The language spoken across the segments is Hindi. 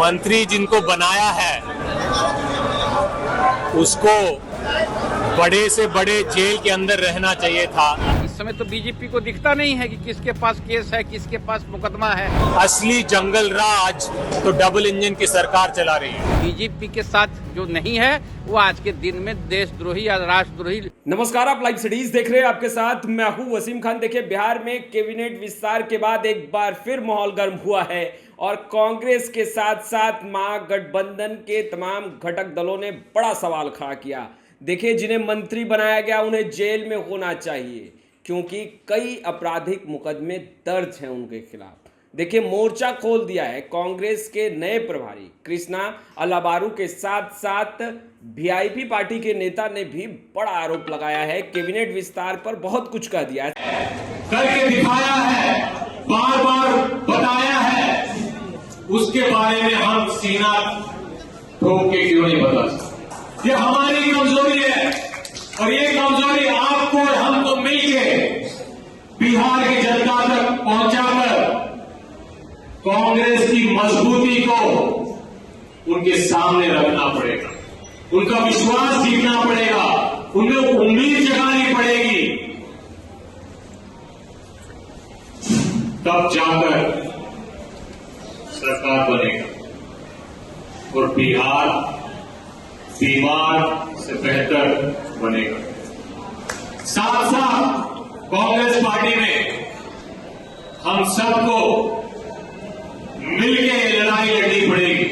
मंत्री जिनको बनाया है उसको बड़े से बड़े जेल के अंदर रहना चाहिए था। इस समय तो बीजेपी को दिखता नहीं है कि किसके पास केस है, किसके पास मुकदमा है। असली जंगल राज तो डबल इंजन की सरकार चला रही है। बीजेपी के साथ जो नहीं है वो आज के दिन में देशद्रोही या राष्ट्रद्रोही। नमस्कार, आप लाइव स्टडीज देख रहे हैं। आपके साथ मैं हूं वसीम खान। देखिए, बिहार में कैबिनेट विस्तार के बाद एक बार फिर माहौल गर्म हुआ है और कांग्रेस के साथ साथ महागठबंधन के तमाम घटक दलों ने बड़ा सवाल खड़ा किया। देखिए, जिन्हें मंत्री बनाया गया उन्हें जेल में होना चाहिए क्योंकि कई आपराधिक मुकदमे दर्ज हैं उनके खिलाफ। देखिए, मोर्चा खोल दिया है कांग्रेस के नए प्रभारी कृष्णा अलाबारू के साथ साथ वीआईपी पार्टी के नेता ने भी बड़ा आरोप लगाया है। कैबिनेट विस्तार पर बहुत कुछ कह दिया है, करके दिखाया है, बार बार बताया है, उसके बारे में हम सीना ठोक के क्यों नहीं बता सकते। ये हमारी कमजोरी है और ये कमजोरी आपको और हमको मिलके बिहार की जनता तक पहुंचाकर कांग्रेस की मजबूती को उनके सामने रखना पड़ेगा, उनका विश्वास जीतना पड़ेगा, उन्हें उम्मीद जगानी पड़ेगी, तब जाकर सरकार बनेगा और बिहार बीमार से बेहतर बनेगा। साथ साथ कांग्रेस पार्टी में हम सबको मिलकर लड़ाई लड़नी पड़ेगी।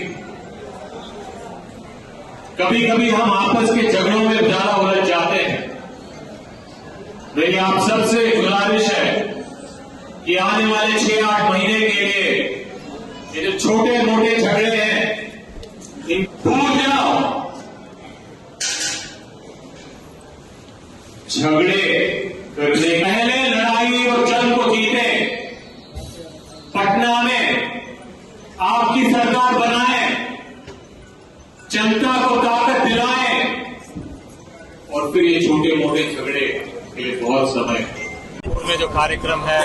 कभी कभी हम आपस के झगड़ों में ज्यादा उलझ जाते हैं। मेरी आप सबसे गुजारिश है कि आने वाले 6-8 महीने के लिए ये जो छोटे मोटे झगड़े हैं इन भूल जाओ। झगड़े करने पहले लड़ाई और जंग को जीते, पटना में आपकी सरकार बनाए, जनता को ताकत दिलाए और फिर ये छोटे मोटे झगड़े के लिए बहुत समय में जो कार्यक्रम है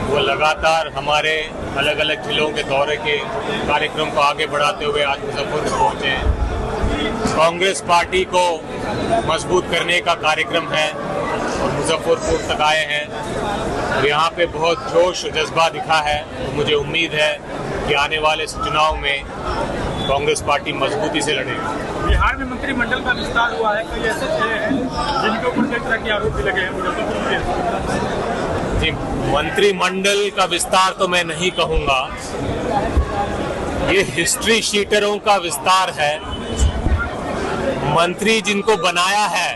वो लगातार हमारे अलग अलग जिलों के दौरे के कार्यक्रम को आगे बढ़ाते हुए आज मुजफ्फरपुर पहुंचे हैं। कांग्रेस पार्टी को मजबूत करने का कार्यक्रम है और मुजफ्फरपुर तक आए हैं और यहाँ पे बहुत जोश जज्बा दिखा है। तो मुझे उम्मीद है कि आने वाले चुनाव में कांग्रेस पार्टी मजबूती से लड़ेगी। बिहार में मंत्रिमंडल का विस्तार हुआ है, कई ऐसे चेहरे हैं जिनके ऊपर कई तरह के आरोप भी लगे हैं मुजफ्फरपुर के। जी, मंत्रिमंडल का विस्तार तो मैं नहीं कहूँगा, ये हिस्ट्री शीटरों का विस्तार है। मंत्री जिनको बनाया है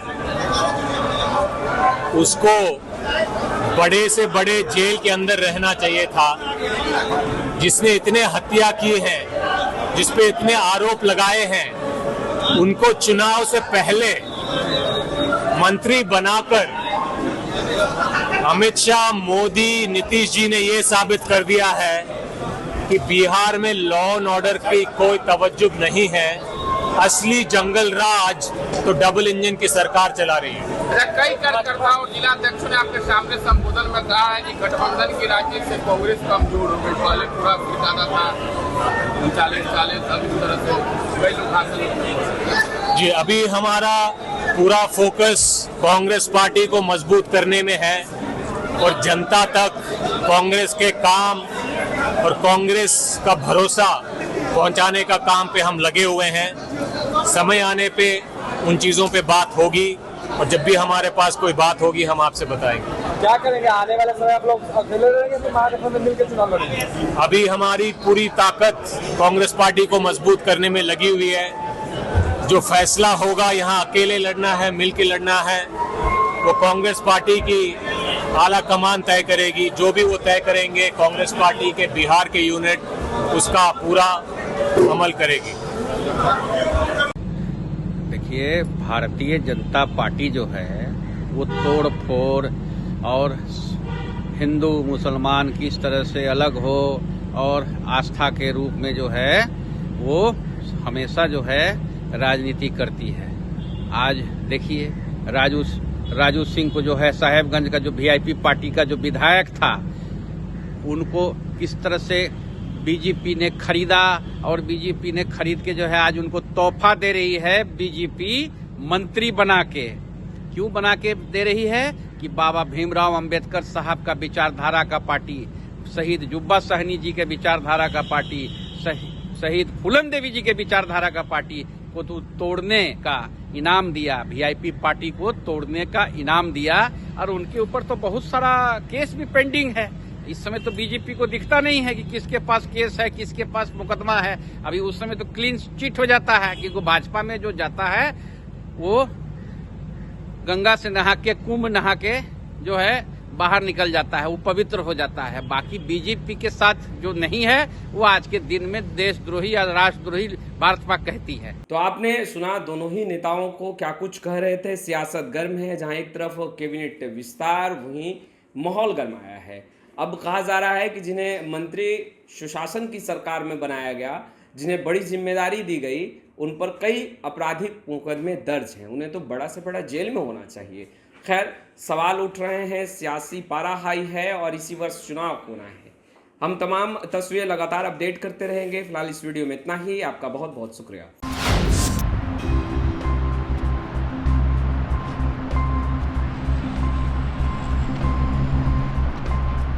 उसको बड़े से बड़े जेल के अंदर रहना चाहिए था। जिसने इतने हत्या किए हैं, जिस पे इतने आरोप लगाए हैं, उनको चुनाव से पहले मंत्री बनाकर अमित शाह, मोदी, नीतीश जी ने ये साबित कर दिया है कि बिहार में लॉ एंड ऑर्डर की कोई तवज्जुह नहीं है। असली जंगल राज तो डबल इंजन की सरकार चला रही है। कई कार्यकर्ताओं और जिला अध्यक्षों ने आपके सामने संबोधन में कहा है कि गठबंधन की राजनीति से कांग्रेस कमजोर हो गई। पहले पूरा ज्यादा था 39 अब इस तरह से कई लोग हासिल। जी, अभी हमारा पूरा फोकस कांग्रेस पार्टी को मजबूत करने में है और जनता तक कांग्रेस के काम और कांग्रेस का भरोसा पहुंचाने का काम पे हम लगे हुए हैं। समय आने पे उन चीजों पे बात होगी और जब भी हमारे पास कोई बात होगी हम आपसे बताएंगे। क्या करेंगे आने वाले समय? आप लोग अकेले रहेंगे तो महागठबंधन मिलकर चुनाव लड़ेंगे? अभी हमारी पूरी ताकत कांग्रेस पार्टी को मजबूत करने में लगी हुई है। जो फैसला होगा, यहाँ अकेले लड़ना है, मिल के लड़ना है, वो कांग्रेस पार्टी की आला कमान तय करेगी। जो भी वो तय करेंगे कांग्रेस पार्टी के बिहार के यूनिट उसका पूरा अमल करेगी। देखिए, भारतीय जनता पार्टी जो है वो तोड़ फोड़ और हिंदू मुसलमान किस तरह से अलग हो और आस्था के रूप में जो है वो हमेशा जो है राजनीति करती है। आज देखिए, राजू सिंह को जो है साहेबगंज का जो वीआईपी पार्टी का जो विधायक था, उनको किस तरह से बीजेपी ने खरीदा और बीजेपी ने खरीद के जो है आज उनको तोहफा दे रही है बीजेपी मंत्री बना के। क्यों बना के दे रही है कि बाबा भीमराव अंबेडकर साहब का विचारधारा का पार्टी, शहीद जुब्बा सहनी जी के विचारधारा का पार्टी, शहीद फूलन देवी जी के विचारधारा का पार्टी को तो तोड़ने का इनाम दिया, वीआईपी पार्टी को तोड़ने का इनाम दिया। और उनके ऊपर तो बहुत सारा केस भी पेंडिंग है। इस समय तो बीजेपी को दिखता नहीं है कि किसके पास केस है, किसके पास मुकदमा है। अभी उस समय तो क्लीन चिट हो जाता है, क्योंकि भाजपा में जो जाता है वो गंगा से नहा के, कुंभ नहा के जो है बाहर निकल जाता है, वो पवित्र हो जाता है। बाकी बीजेपी के साथ जो नहीं है वो आज के दिन में देशद्रोही या राष्ट्रद्रोही भाजपा कहती है। तो आपने सुना दोनों ही नेताओं को क्या कुछ कह रहे थे। सियासत गर्म है, जहां एक तरफ कैबिनेट विस्तार, वहीं माहौल गरमाया है। अब कहा जा रहा है कि जिन्हें मंत्री सुशासन की सरकार में बनाया गया, जिन्हें बड़ी जिम्मेदारी दी गई, उन पर कई आपराधिक मुकदमे दर्ज हैं, उन्हें तो बड़ा से बड़ा जेल में होना चाहिए। खैर, सवाल उठ रहे हैं, सियासी पारा हाई है और इसी वर्ष चुनाव होना है। हम तमाम तस्वीरें लगातार अपडेट करते रहेंगे। फिलहाल इस वीडियो में इतना ही। आपका बहुत बहुत शुक्रिया।